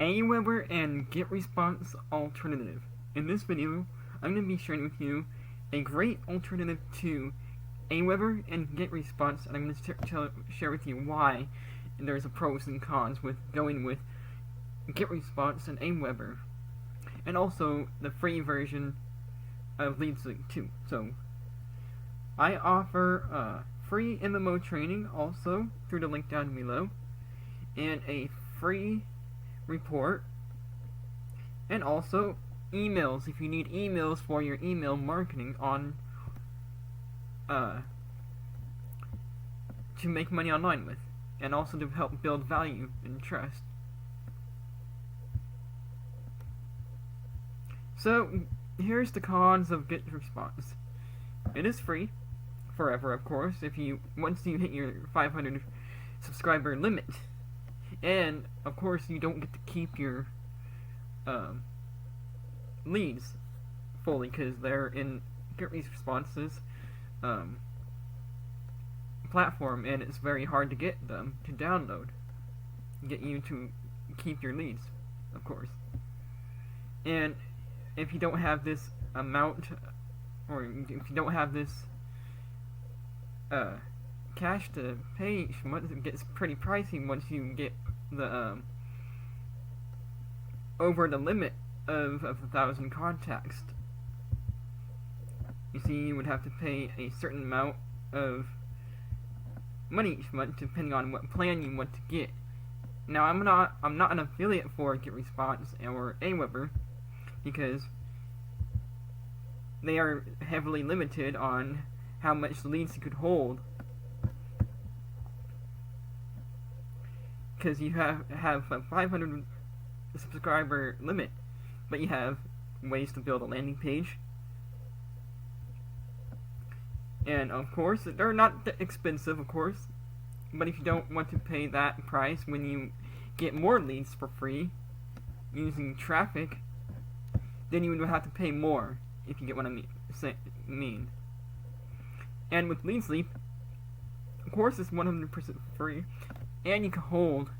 Aweber and GetResponse Alternative. In this video, I'm going to be sharing with you a great alternative to Aweber and GetResponse, and I'm going to share with you why there's a pros and cons with going with GetResponse and Aweber, and also the free version of Leadsleap too. So, I offer free MMO training also through the link down below, and a free report, and also emails if you need emails for your email marketing on to make money online with, and also to help build value and trust. So here's the cons of GetResponse. It is free forever, of course, once you hit your 500 subscriber limit. And, of course, you don't get to keep your leads fully, because they're in GetResponse's platform, and it's very hard to get them to download. Get you to keep your leads, of course. And if you don't have this amount, or if you don't have this cash to pay each month, it gets pretty pricey once you get the over the limit of 1,000 contacts. You see, you would have to pay a certain amount of money each month depending on what plan you want to get. Now, I'm not an affiliate for GetResponse or Aweber, because they are heavily limited on how much leads you could hold, because you have a 500 subscriber limit, but you have ways to build a landing page, and of course they're not that expensive, of course, but if you don't want to pay that price when you get more leads for free using traffic, then you would have to pay more, if you get what I mean. And with Leadsleap, of course, it's 100% free, and you can hold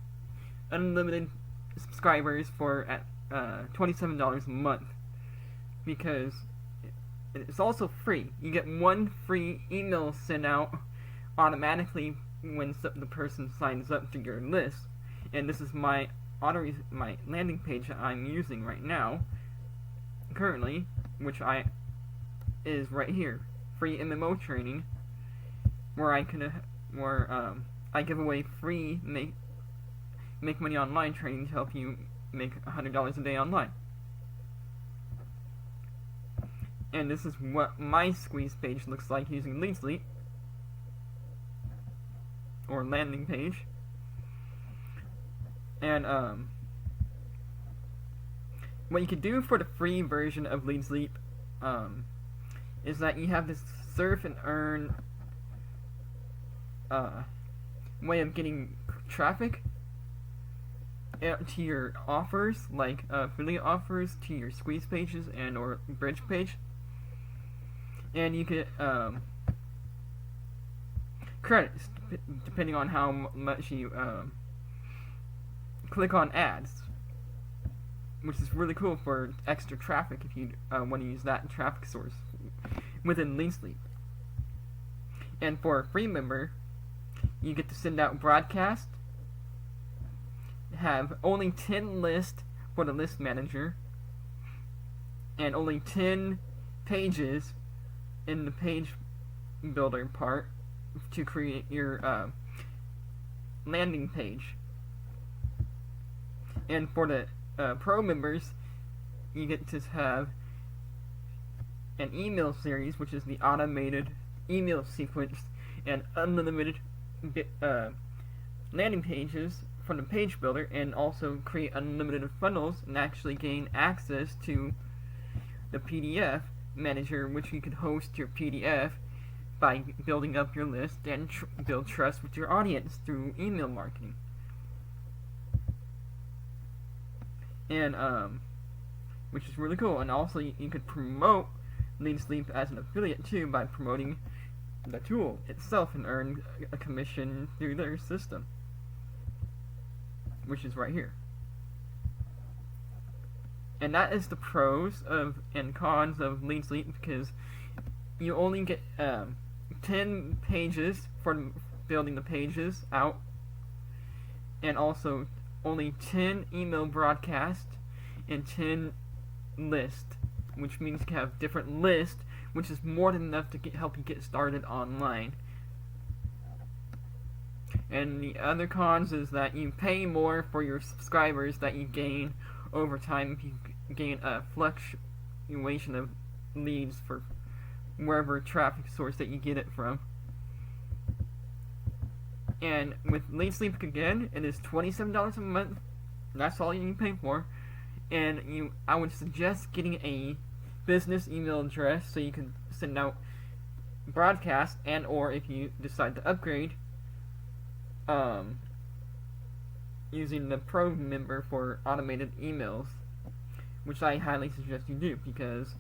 unlimited subscribers for at $27 a month, because it's also free. You get one free email sent out automatically when the person signs up to your list, and this is my landing page that I'm using right now, currently, which is right here. Free MMO training, where I give away free make money online training to help you make $100 a day online. And this is what my squeeze page looks like using Leadsleap, or landing page. And what you could do for the free version of Leadsleap is that you have this surf and earn way of getting traffic to your offers, like affiliate offers to your squeeze pages and or bridge page, and you get credits depending on how much you click on ads, which is really cool for extra traffic if you want to use that traffic source within Leadsleap. And for a free member, you get to send out broadcasts, have only 10 lists for the list manager, and only 10 pages in the page builder part to create your landing page. And for the pro members, you get to have an email series, which is the automated email sequence, and unlimited landing pages from the page builder, and also create unlimited funnels and actually gain access to the PDF manager, which you could host your PDF by building up your list and build trust with your audience through email marketing. And which is really cool. And also you could promote Leadsleap as an affiliate too by promoting the tool itself and earn a commission through their system, which is right here. And that is the pros of and cons of Leadsleap, because you only get 10 pages for building the pages out, and also only 10 email broadcasts and 10 lists, which means you can have different lists, which is more than enough to help you get started online. And the other cons is that you pay more for your subscribers that you gain over time if you gain a fluctuation of leads for wherever traffic source that you get it from. And with Leadsleap, again, it is $27 a month. That's all you pay for. And I would suggest getting a business email address so you can send out broadcasts, and or if you decide to upgrade, using the Pro member for automated emails, which I highly suggest you do, because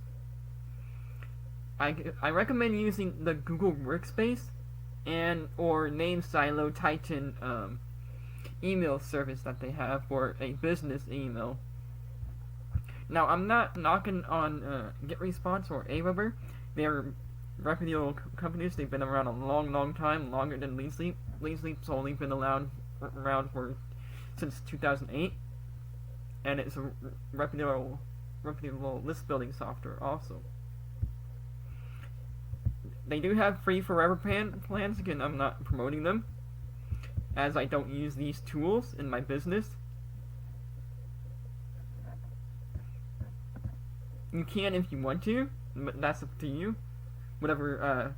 I recommend using the Google Workspace and or Name Silo Titan email service that they have for a business email. Now, I'm not knocking on GetResponse or Aweber. They're reputable companies. They've been around a long time, longer than Leadsleap. Leadsleap's only been around since 2008, and it's a reputable list building software also. They do have free forever plans. Again, I'm not promoting them, as I don't use these tools in my business. You can if you want to, but that's up to you. Whatever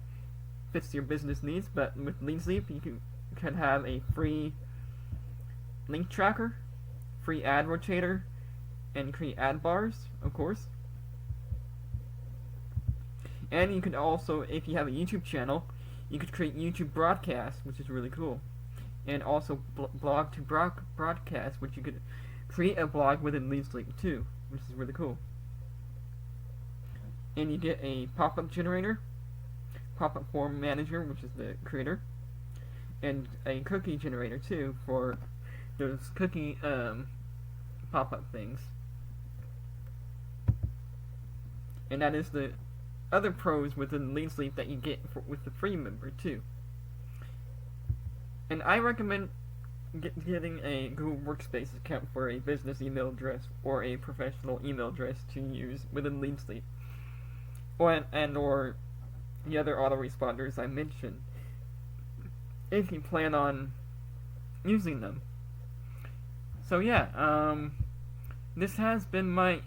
fits your business needs. But with Leadsleap, you can have a free link tracker, free ad rotator, and create ad bars, of course. And you could also, if you have a YouTube channel, you could create YouTube broadcasts, which is really cool. And also blog to broadcast, which you could create a blog within Leadsleap too, which is really cool. And you get a pop-up generator, pop-up form manager, which is the creator, and a cookie generator too for those cookie pop-up things. And that is the other pros within Leadsleap that you get with the free member too. And I recommend getting a Google Workspace account for a business email address or a professional email address to use within Leadsleap, or the other autoresponders I mentioned, if you plan on using them. So yeah, this has been my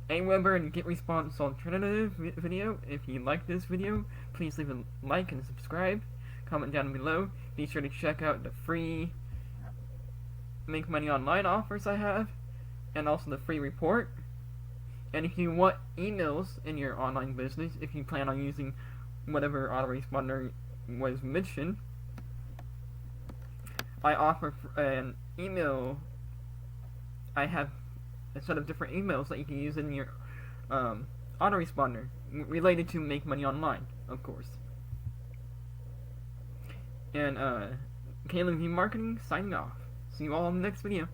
Aweber and GetResponse Alternative video. If you like this video, please leave a like and subscribe. Comment down below. Be sure to check out the free Make Money Online offers I have, and also the free report. And if you want emails in your online business, if you plan on using whatever autoresponder was mentioned, I offer an email. I have a set of different emails that you can use in your autoresponder related to Make Money Online, of course. And Caelan V Marketing signing off. See you all in the next video.